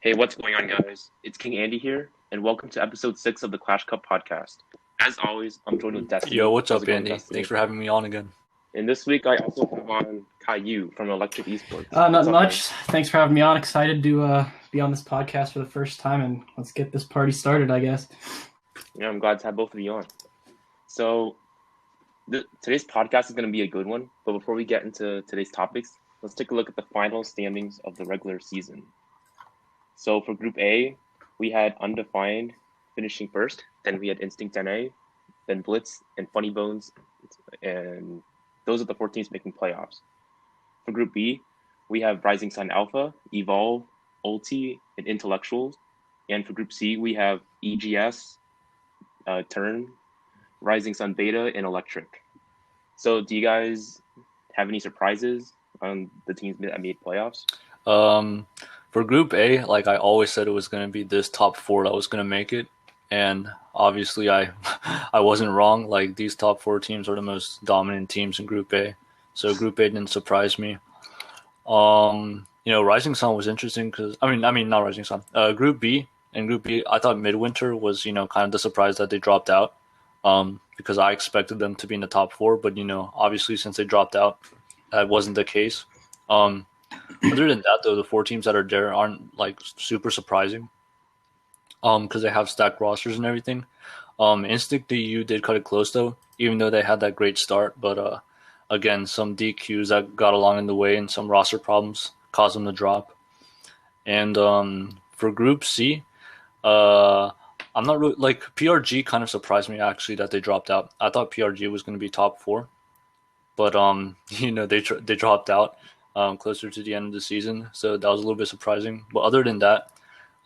Hey, what's going on, guys? It's King Andy here, and welcome to episode 6 of the Clash Cup podcast. As always, I'm joined with Yo, Destiny. what's How's it up, going, Andy? Destiny? Thanks for having me on again. And this week, I also have on Caillou from Electric Esports. Not What's up, man? much. Thanks for having me on. Excited to be on this podcast for the first time, and let's get this party started, I guess. Yeah, I'm glad to have both of you on. So, today's podcast is going to be a good one, but before we get into today's topics, let's take a look at the final standings of the regular season. So, for Group A, we had Undefined finishing first, then we had Instinct NA, then Blitz and Funny Bones, and those are the 4 teams making playoffs. For Group B, we have Rising Sun Alpha, Evolve, Ulti, and Intellectuals. And for Group C, we have EGS, Turn, Rising Sun Beta, and Electric. So do you guys have any surprises on the teams that made playoffs? For Group A, like I always said, it was going to be this top 4 that was going to make it, and obviously I wasn't wrong. Like these top 4 teams are the most dominant teams in Group A, so Group A didn't surprise me. Rising Sun was interesting because I mean not Rising Sun. Group B, I thought Midwinter was kind of the surprise that they dropped out. Because I expected them to be in the top 4, but obviously since they dropped out, that wasn't the case. Other than that, though, the 4 teams that are there aren't like super surprising. Because they have stacked rosters and everything. Instinct DU did cut it close though, even though they had that great start. But again, some DQs that got along in the way and some roster problems caused them to drop. And for Group C, I'm not really like PRG. Kind of surprised me actually that they dropped out. I thought PRG was going to be top 4, but they dropped out closer to the end of the season, so that was a little bit surprising. But other than that,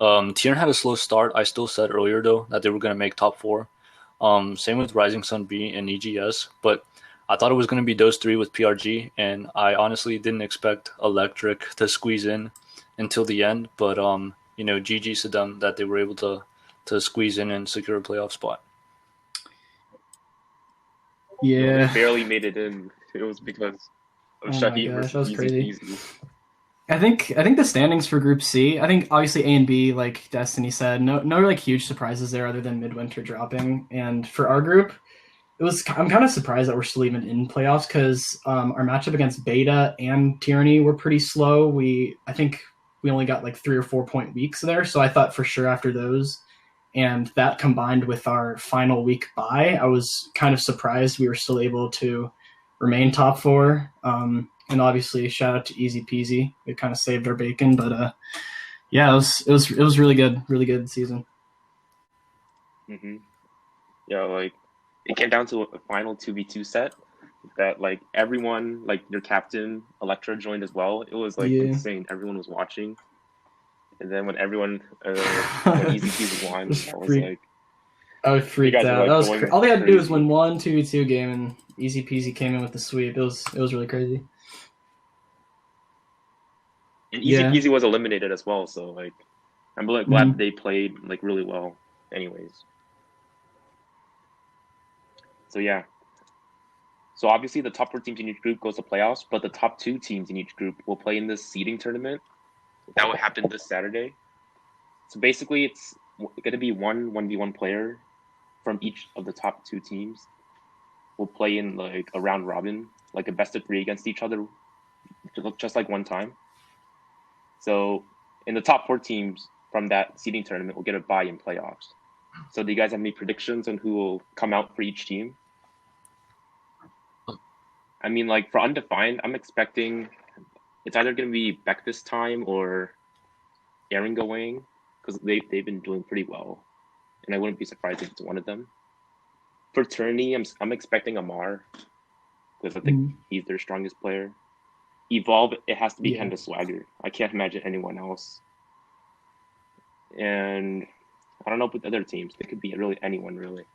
Tiern had a slow start. I still said earlier though that they were going to make top 4. Same with Rising Sun B and EGS, but I thought it was going to be those 3 with PRG, and I honestly didn't expect Electric to squeeze in until the end. But GG's to them that they were able to squeeze in and secure a playoff spot. Yeah, They barely made it in. It was because of Shahid versus that was crazy. Easy. I think the standings for Group C. I think obviously A and B, like Destiny said, no like huge surprises there other than Midwinter dropping. And for our group, I'm kind of surprised that we're still even in playoffs because our matchup against Beta and Tyranny were pretty slow. I think we only got like 3 or 4 point weeks there, so I thought for sure after those. And that combined with our final week bye, I was kind of surprised we were still able to remain top 4. And obviously, shout out to Easy Peasy. It kind of saved our bacon, but yeah, it was really good season. Mm-hmm. Yeah, like it came down to a final 2v2 set that like everyone, like your captain Electra joined as well. It was like insane. Everyone was watching. And then when everyone, when Easy Peasy won, I was freaked out. Like, that was all they had to do was win one 2v2 game, and Easy Peasy came in with the sweep. It was really crazy. And Easy Peasy was eliminated as well, so like I'm really glad they played like really well. Anyways, so yeah. So obviously the top 4 teams in each group goes to playoffs, but the top 2 teams in each group will play in this seeding tournament. That will happen this Saturday. So basically, it's going to be 1v1 player from each of the top 2 teams. Will play in like a round robin, like a best of 3 against each other, just like one time. So in the top 4 teams from that seeding tournament will get a bye in playoffs. So do you guys have any predictions on who will come out for each team? I mean, like for Undefined, I'm expecting it's either going to be Beck this time or Aaron going because they've been doing pretty well, and I wouldn't be surprised if it's one of them. For Tourney, I'm expecting Amar because I think he's their strongest player. Evolve, it has to be Kenda Swagger. I can't imagine anyone else. And I don't know with other teams. It could be really anyone, really.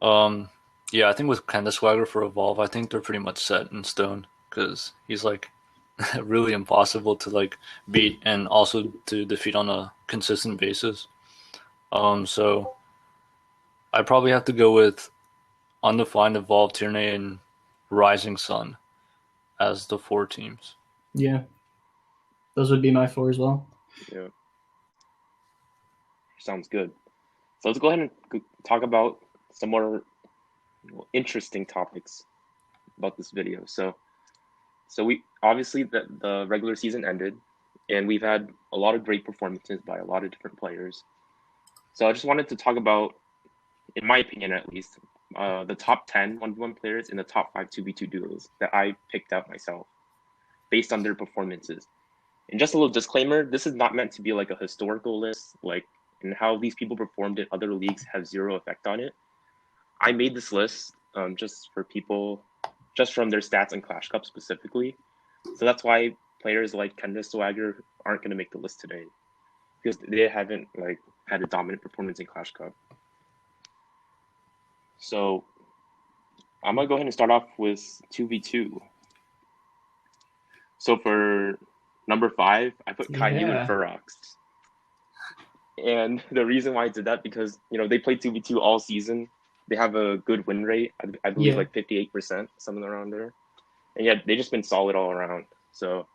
Yeah, I think with Kenda Swagger for Evolve, I think they're pretty much set in stone because he's like really impossible to like beat and also to defeat on a consistent basis. So I probably have to go with Undefined, Evolve, Tierney, and Rising Sun as the 4 teams. Yeah, those would be my 4 as well. Yeah. sounds good. So let's go ahead and talk about some more interesting topics about this video. So we obviously the regular season ended, and we've had a lot of great performances by a lot of different players. So I just wanted to talk about, in my opinion at least, the top 10 1v1 players in the top 5 2v2 duos that I picked out myself based on their performances. And just a little disclaimer, this is not meant to be like a historical list, and how these people performed in other leagues have zero effect on it. I made this list just for people, just from their stats in Clash Cup specifically. So that's why players like Kenda Swagger aren't going to make the list today, because they haven't had a dominant performance in Clash Cup. So I'm going to go ahead and start off with 2v2. So for number 5, I put Caillou and Ferox. And the reason why I did that, because they played 2v2 all season. They have a good win rate, I believe 58%, something around there. And they've just been solid all around. So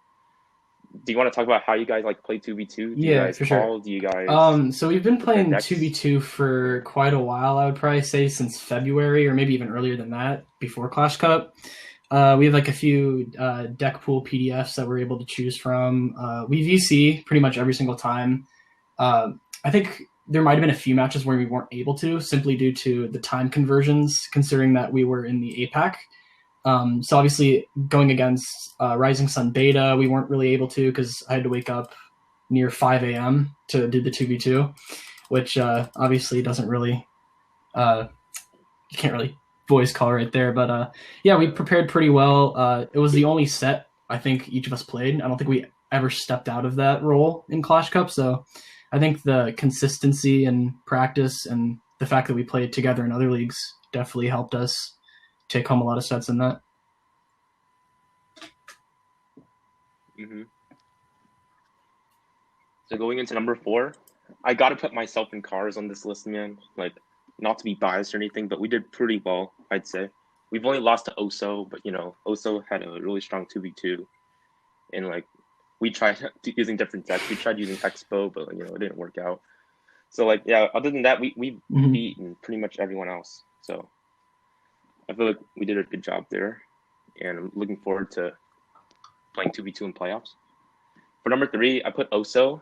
do you want to talk about how you guys play 2v2? Do you guys for call? sure. Do you guys so we've been playing 2v2 for quite a while, I would probably say since February, or maybe even earlier than that, before Clash Cup. We have a few deck pool PDFs that we're able to choose from. We VC pretty much every single time. I think there might have been a few matches where we weren't able to, simply due to the time conversions, considering that we were in the APAC. So obviously going against Rising Sun Beta, we weren't really able to, because I had to wake up near 5 a.m. to do the 2v2, which obviously doesn't really, you can't really voice call right there. But we prepared pretty well. It was the only set I think each of us played. I don't think we ever stepped out of that role in Clash Cup. So I think the consistency and practice and the fact that we played together in other leagues definitely helped us take home a lot of sets in that. Mm-hmm. So going into number 4, I got to put myself in cars on this list, man. Not to be biased or anything, but we did pretty well, I'd say. We've only lost to Oso, but Oso had a really strong 2v2, and we tried using different decks. We tried using Expo, but it didn't work out. So other than that, we've beaten pretty much everyone else. So I feel like we did a good job there, and I'm looking forward to playing 2v2 in playoffs. For number 3, I put Oso,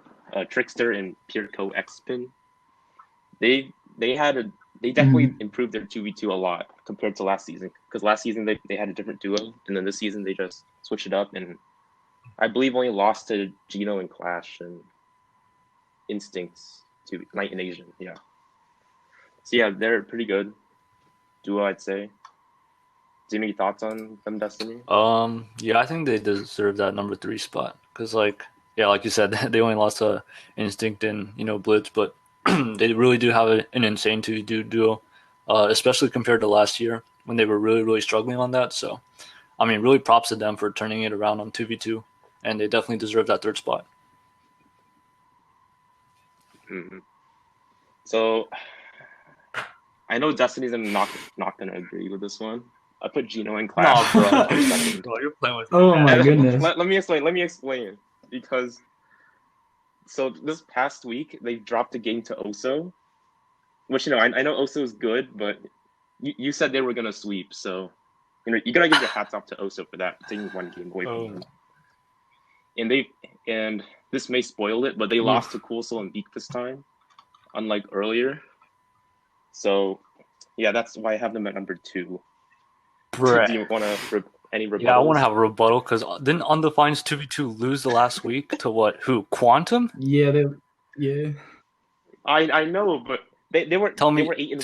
Trickster, and Pierco Xpin. They definitely improved their 2v2 a lot compared to last season, because last season they had a different duo, and then this season they just switched it up, and I believe only lost to Gino and Clash and Instincts to Night and Asian. Yeah. So they're pretty good duo, I'd say. Do you have any thoughts on them, Destiny? I think they deserve that number 3 spot, because like you said, they only lost to Instinct and Blitz, but they really do have an insane 2v2 duo, especially compared to last year when they were really, really struggling on that. So, I mean, really props to them for turning it around on 2v2, and they definitely deserve that 3rd spot. Mm-hmm. So, I know Destiny's not going to agree with this one. I put Gino and Clash. No, bro. You're playing with me. Oh my goodness. Let me explain. Because so this past week they dropped a game to Oso, which I know Oso is good, but you said they were gonna sweep, so you gotta give your hats off to Oso for that, taking one game away from them. And this may spoil it, but they lost to Cool Soul and Beak this time, unlike earlier. So that's why I have them at number 2. Brett. Do you want to any rebuttals? Yeah, I want to have a rebuttal, because didn't Undefined's 2v2 lose the last week to what? Who? Quantum? Yeah. I know, but they were. Tell me who's the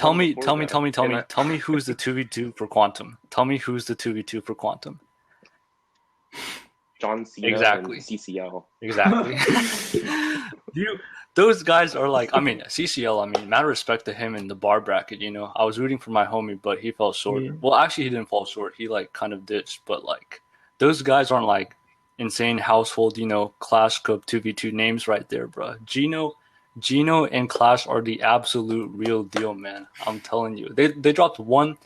2v2 for Quantum. Tell me who's the 2v2 for Quantum. John Cena Exactly. and CCL. Exactly. Those guys are CCL, mad respect to him in the bar bracket, I was rooting for my homie, but he fell short. Yeah. Well, actually, he didn't fall short. He, kind of ditched. But, those guys aren't, insane household, Clash Cup 2v2 names right there, bro. Gino and Clash are the absolute real deal, man. I'm telling you. They dropped one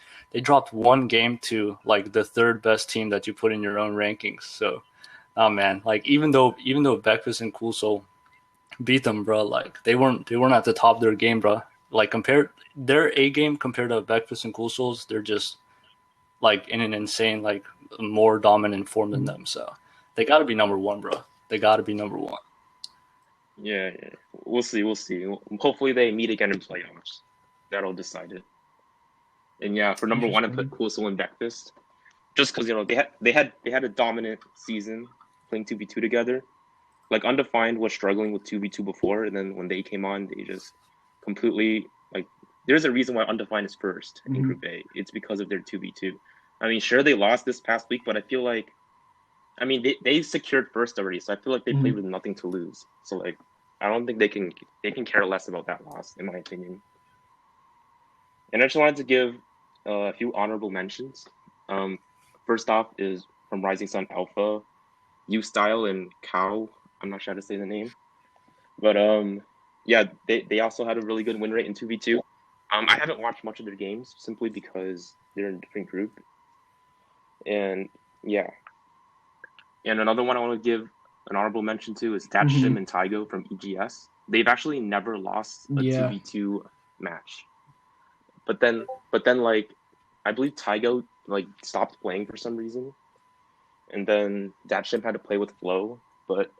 game to, the 3rd best team that you put in your own rankings. So, oh, man. Even though Breakfast and Cool Soul beat them, bro. Like they weren't at the top of their game, bro. Like compared their A game compared to Breakfast and Cool Souls, they're just like in an insane, like more dominant form than them. So they got to be number one, bro. They got to be number one. Yeah, we'll see. Hopefully they meet again in playoffs. That'll decide it. And yeah, for number one, I put Cool Soul and Breakfast, just because they had a dominant season playing 2v2 together. Like Undefined was struggling with 2v2 before, and then when they came on, they just completely like. There's a reason why Undefined is first in Group A. It's because of their 2v2. I mean, sure they lost this past week, but I feel like, I mean, they secured first already, so I feel like they played with nothing to lose. So like, I don't think they can care less about that loss, in my opinion. And I just wanted to give a few honorable mentions. First off is from Rising Sun Alpha, U-Style and Cow. I'm not sure how to say the name, but yeah, they also had a really good win rate in 2v2. I haven't watched much of their games simply because they're in a different group. And yeah. And another one I want to give an honorable mention to is Datshim and Taigo from EGS. They've actually never lost a 2v2 match. But then like I believe Taigo like stopped playing for some reason. And then Datshim had to play with Flow. But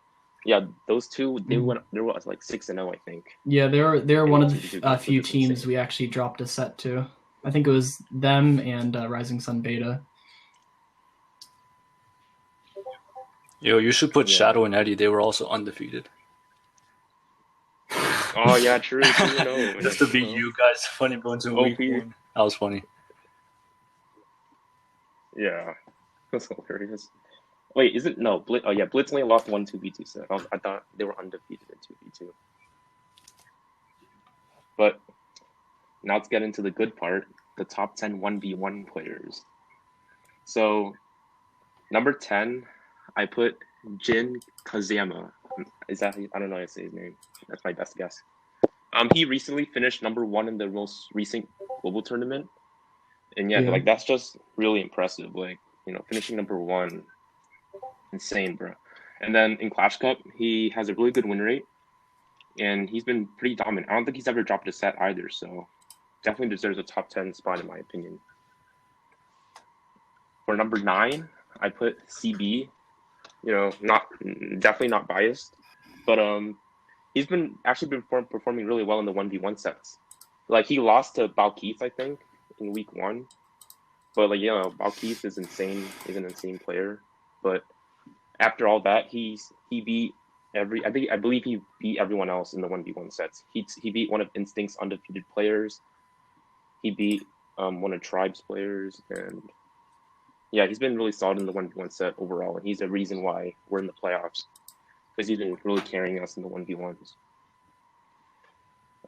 yeah, those two they were like 6-0, I think. Yeah, they're one of the few teams we actually dropped a set to. I think it was them and Rising Sun Beta. Yo, you should put Shadow and Eddie. They were also undefeated. Oh yeah, true. Just to beat you guys, funny bones in week one. That was funny. Yeah, that's hilarious. Wait, is it no? Blitz only lost 1 2v2 set. I thought they were undefeated in 2v2. But now let's get into the good part: the top 10 1v1 players. So, number 10, I put Jin Kazama. Is that I don't know how to say his name. That's my best guess. He recently finished number 1 in the most recent global tournament, and yeah, like that's just really impressive. Like finishing number 1, insane, bro. And then in Clash Cup, he has a really good win rate, and he's been pretty dominant. I don't think he's ever dropped a set either, so definitely deserves a top 10 spot in my opinion. For number 9, I put CB. Definitely not biased, but he's been performing really well in the 1v1 sets. Like he lost to Balkeith, I think, in week 1, but like Balkeith is insane. He's an insane player, but after all that, he beat I believe he beat everyone else in the 1v1 sets. He beat one of Instinct's undefeated players. He beat one of Tribe's players, and yeah, he's been really solid in the 1v1 set overall, and he's a reason why we're in the playoffs, because he's been really carrying us in the 1v1s.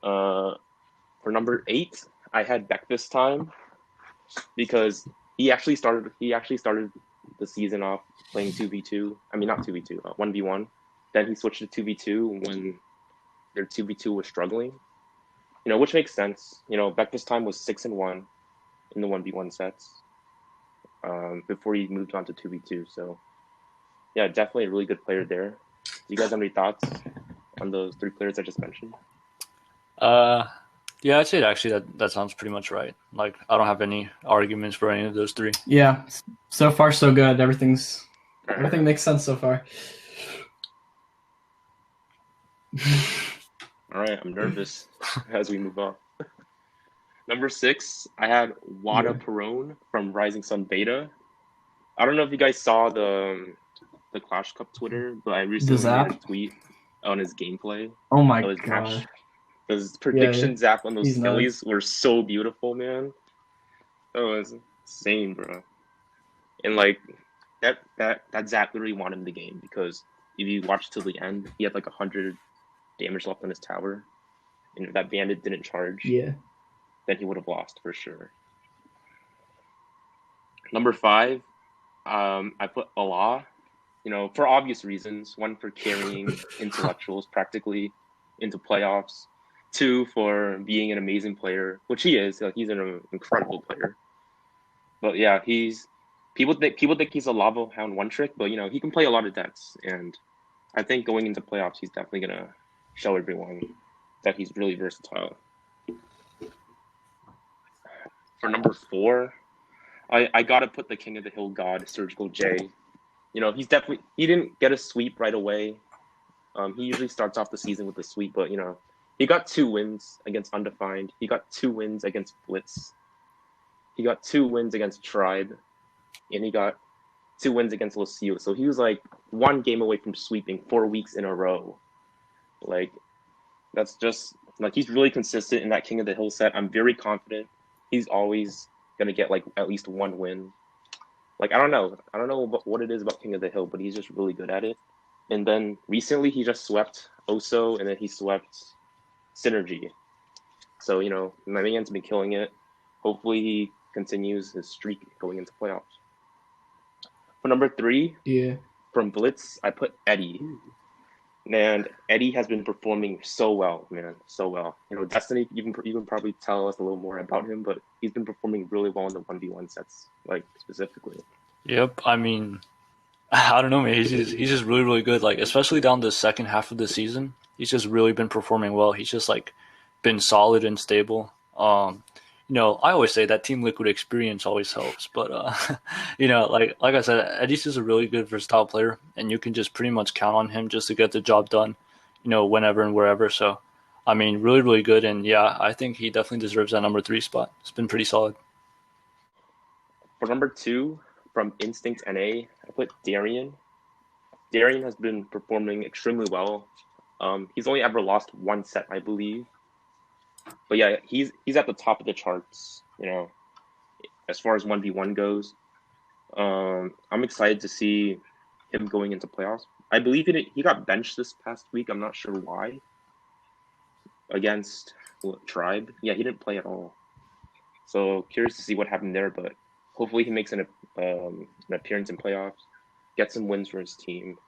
For number 8, I had Beck this time, because he actually started the season off playing 2v2. I mean, not 2v2, 1v1. Then he switched to 2v2 when their 2v2 was struggling, which makes sense. Beck this time was 6-1 in the 1v1 sets. Before he moved on to 2v2. So, yeah, definitely a really good player there. Do you guys have any thoughts on those 3 players I just mentioned? Yeah, I'd say actually that sounds pretty much right. Like, I don't have any arguments for any of those 3. Yeah, so far so good. Everything makes sense so far. All right, I'm nervous as we move on. Number 6, I had Wada Perone from Rising Sun Beta. I don't know if you guys saw the Clash Cup Twitter, but I recently made a tweet on his gameplay. Oh my god. Those prediction zap on those skillies were so beautiful, man. That was insane, bro. And like that zap literally won him the game, because if you watch till the end, he had like 100 damage left on his tower, and if that bandit didn't charge, then he would have lost for sure. Number 5, I put Allah, for obvious reasons. 1, for carrying intellectuals practically into playoffs. 2, for being an amazing player, which he is. Like, he's an incredible player. But yeah, people think he's a Lava Hound one trick, but he can play a lot of decks, and I think going into playoffs, he's definitely gonna show everyone that he's really versatile. For number 4, I gotta put the King of the Hill god, Surgical J. He didn't get a sweep right away. He usually starts off the season with a sweep, but he got 2 wins against Undefined. He got 2 wins against Blitz. He got 2 wins against Tribe, and he got 2 wins against Lucio. So he was like 1 game away from sweeping 4 weeks in a row. Like, that's just like, he's really consistent in that King of the Hill set. I'm very confident he's always gonna get like at least 1 win. Like, I don't know what it is about King of the Hill, but he's just really good at it. And then recently he just swept Oso, and then he swept Synergy. So my man's been killing it. Hopefully he continues his streak going into playoffs. For number 3, from Blitz, I put Eddie. And Eddie has been performing so well, man, so well. Destiny, you can probably tell us a little more about him, but he's been performing really well in the 1v1 sets, like, specifically. Yep, I mean, I don't know, man. He's just really, really good. Like, especially down the second half of the season, he's just really been performing well. He's just like been solid and stable. I always say that Team Liquid experience always helps, but like I said, Eddie's just a really good versatile player, and you can just pretty much count on him just to get the job done, whenever and wherever. So, I mean, really, really good, and yeah, I think he definitely deserves that number 3 spot. It's been pretty solid. For number 2, from Instinct NA, I put Darian. Darian has been performing extremely well. He's only ever lost 1 set, I believe. But yeah, he's at the top of the charts, as far as 1v1 goes. I'm excited to see him going into playoffs. I believe he got benched this past week. I'm not sure why. Against Tribe. Yeah, he didn't play at all. So curious to see what happened there, but hopefully he makes an appearance in playoffs, gets some wins for his team.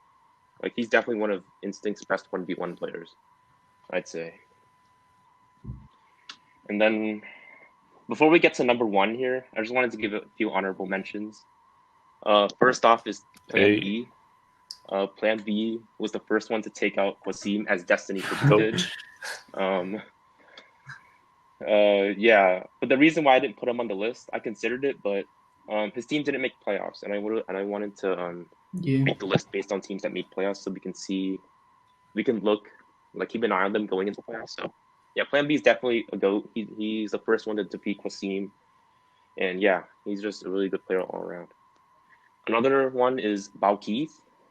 Like, he's definitely one of Instinct's best 1v1 players, I'd say. And then, before we get to number 1 here, I just wanted to give a few honorable mentions. First off is Plan B. Plan B was the first one to take out Quasim, as Destiny predicted. Yeah, but the reason why I didn't put him on the list, I considered it, but his team didn't make playoffs, and I wanted to make the list based on teams that made playoffs, so we can look, like, keep an eye on them going into playoffs. So yeah, Plan B is definitely a GOAT. He's the first one to defeat Quasim, and yeah, he's just a really good player all around. Another one is Balkeith.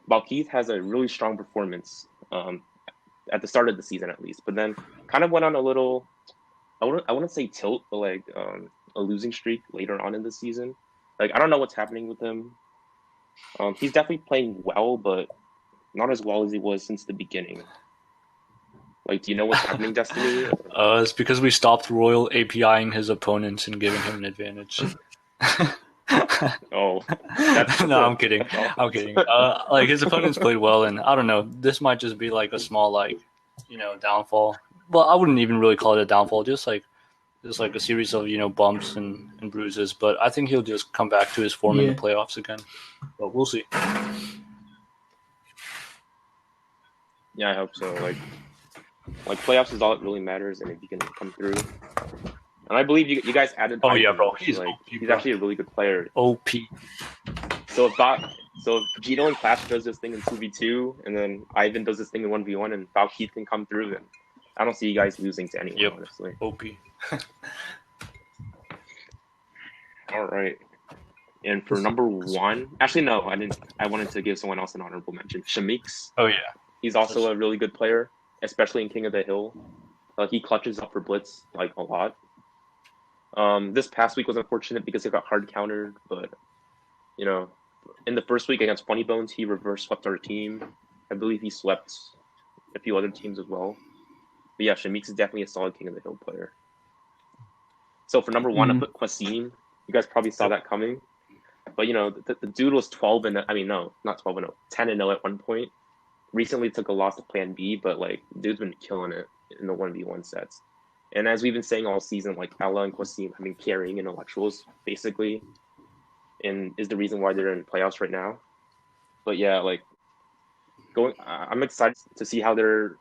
Balkeith has a really strong performance at the start of the season, at least, but then kind of went on a little, I wouldn't say tilt, but like a losing streak later on in the season. Like, I don't know what's happening with him. He's definitely playing well, but not as well as he was since the beginning. Like, do you know what's happening, Destiny? It's because we stopped Royal APIing his opponents and giving him an advantage. Oh, no, I'm kidding. I'm kidding. Like, his opponents played well, and I don't know. This might just be like a small, like, downfall. Well, I wouldn't even really call it a downfall. Just like a series of bumps and bruises. But I think he'll just come back to his form in the playoffs again. But we'll see. Yeah, I hope so. Like playoffs is all that really matters, and if you can come through. And I believe you guys added. Oh yeah, bro. He's actually a really good player. OP. So if Gino and Clash does this thing in 2v2, and then Ivan does this thing in 1v1, and Balkeith can come through, then I don't see you guys losing to anyone, honestly. OP. All right. And for number 1, actually no, I didn't. I wanted to give someone else an honorable mention. Shamix. Oh yeah. He's also a really good player, especially in King of the Hill. He clutches up for Blitz like a lot. This past week was unfortunate because he got hard countered, but in the first week against Funny Bones, he reverse swept our team. I believe he swept a few other teams as well. But yeah, Shamix is definitely a solid King of the Hill player. So for number 1, I put Quasim. You guys probably saw that coming. But the dude was 12-0. I mean, no, not 12-0, 10-0 at one point. Recently took a loss to Plan B, but like, dude's been killing it in the 1v1 sets. And as we've been saying all season, like, Ella and Quasim have been carrying intellectuals, basically, and is the reason why they're in playoffs right now. But yeah, like, I'm excited to see how they're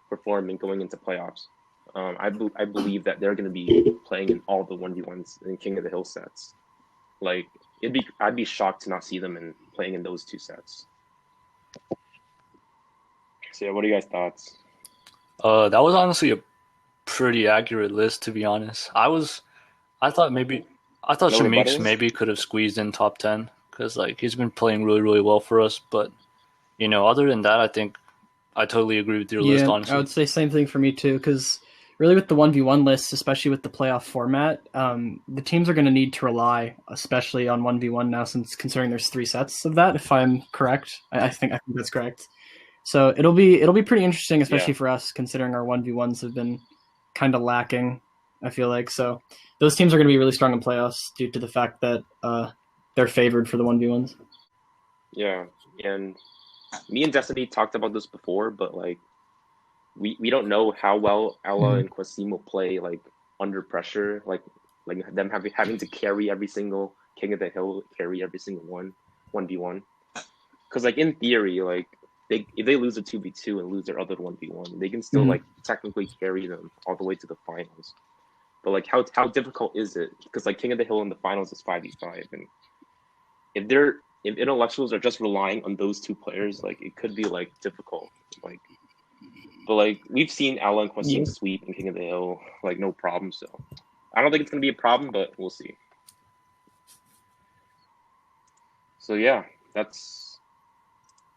performing going into playoffs. I believe that they're going to be playing in all the 1v1s in King of the Hill sets. Like I'd be shocked to not see them playing in those 2 sets. So yeah, what are you guys' thoughts? That was honestly a pretty accurate list, to be honest. I thought Shamik's rebuttals? maybe could have squeezed in top 10 because like he's been playing really, really well for us. But other than that, I think I totally agree with your list. Honestly, I would say same thing for me too. Because really, with the 1v1 lists, especially with the playoff format, the teams are going to need to rely, especially on 1v1 now, since considering there's 3 sets of that. If I'm correct, I think that's correct. So it'll be pretty interesting, especially for us, considering our 1v1s have been kind of lacking, I feel like. So those teams are going to be really strong in playoffs due to the fact that they're favored for the 1v1s. Yeah, and me and Destiny talked about this before, but like we don't know how well Ella and Quasim will play like under pressure, like them having to carry every single King of the Hill, carry every single 1v1. Because like in theory, like if they lose a 2v2 and lose their other 1v1, they can still like technically carry them all the way to the finals. But like how difficult is it? Because like King of the Hill in the finals is 5v5, and if intellectuals are just relying on those 2 players, like it could be like difficult. Like, but like we've seen Ella and Quasim sweep in King of the Hill like no problem. So I don't think it's gonna be a problem, but we'll see. So yeah, that's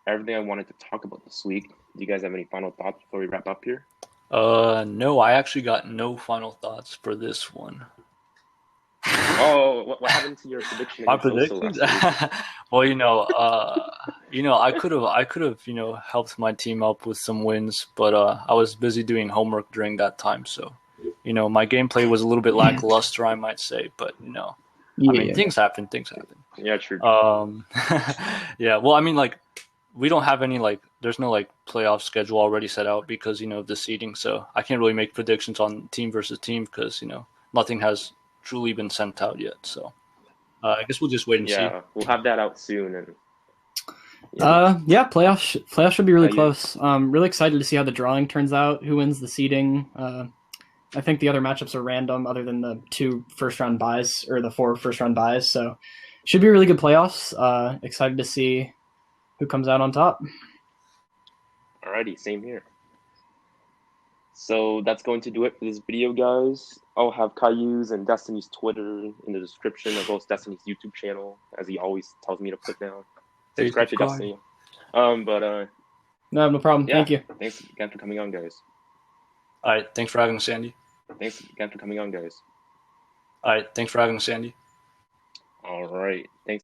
everything I wanted to talk about this week. Do you guys have any final thoughts before we wrap up here? No, I actually got no final thoughts for this one. Oh, what happened to your prediction? My predictions? Well, I could have, helped my team up with some wins, but I was busy doing homework during that time, so, my gameplay was a little bit lackluster, I might say, but I mean, things happen. Yeah, true. Yeah, well, I mean, like, we don't have any there's no playoff schedule already set out because of the seeding, so I can't really make predictions on team versus team because nothing has truly been sent out yet. So I guess we'll just wait and see. Yeah, we'll have that out soon. And playoffs should be really close. Really excited to see how the drawing turns out. Who wins the seeding? I think the other matchups are random, other than the 2 first-round buys or the 4 first-round buys. So should be really good playoffs. Excited to see who comes out on top. Alrighty, same here. So that's going to do it for this video, guys. I'll have Caillou's and Destiny's Twitter in the description, as well as Destiny's YouTube channel, as he always tells me to put down. Subscribe to Destiny. No problem. Yeah, thank you. Thanks again for coming on, guys. All right, thanks for having us, Sandy. Thanks again for coming on, guys. All right, thanks for having us, Sandy. All right, thanks.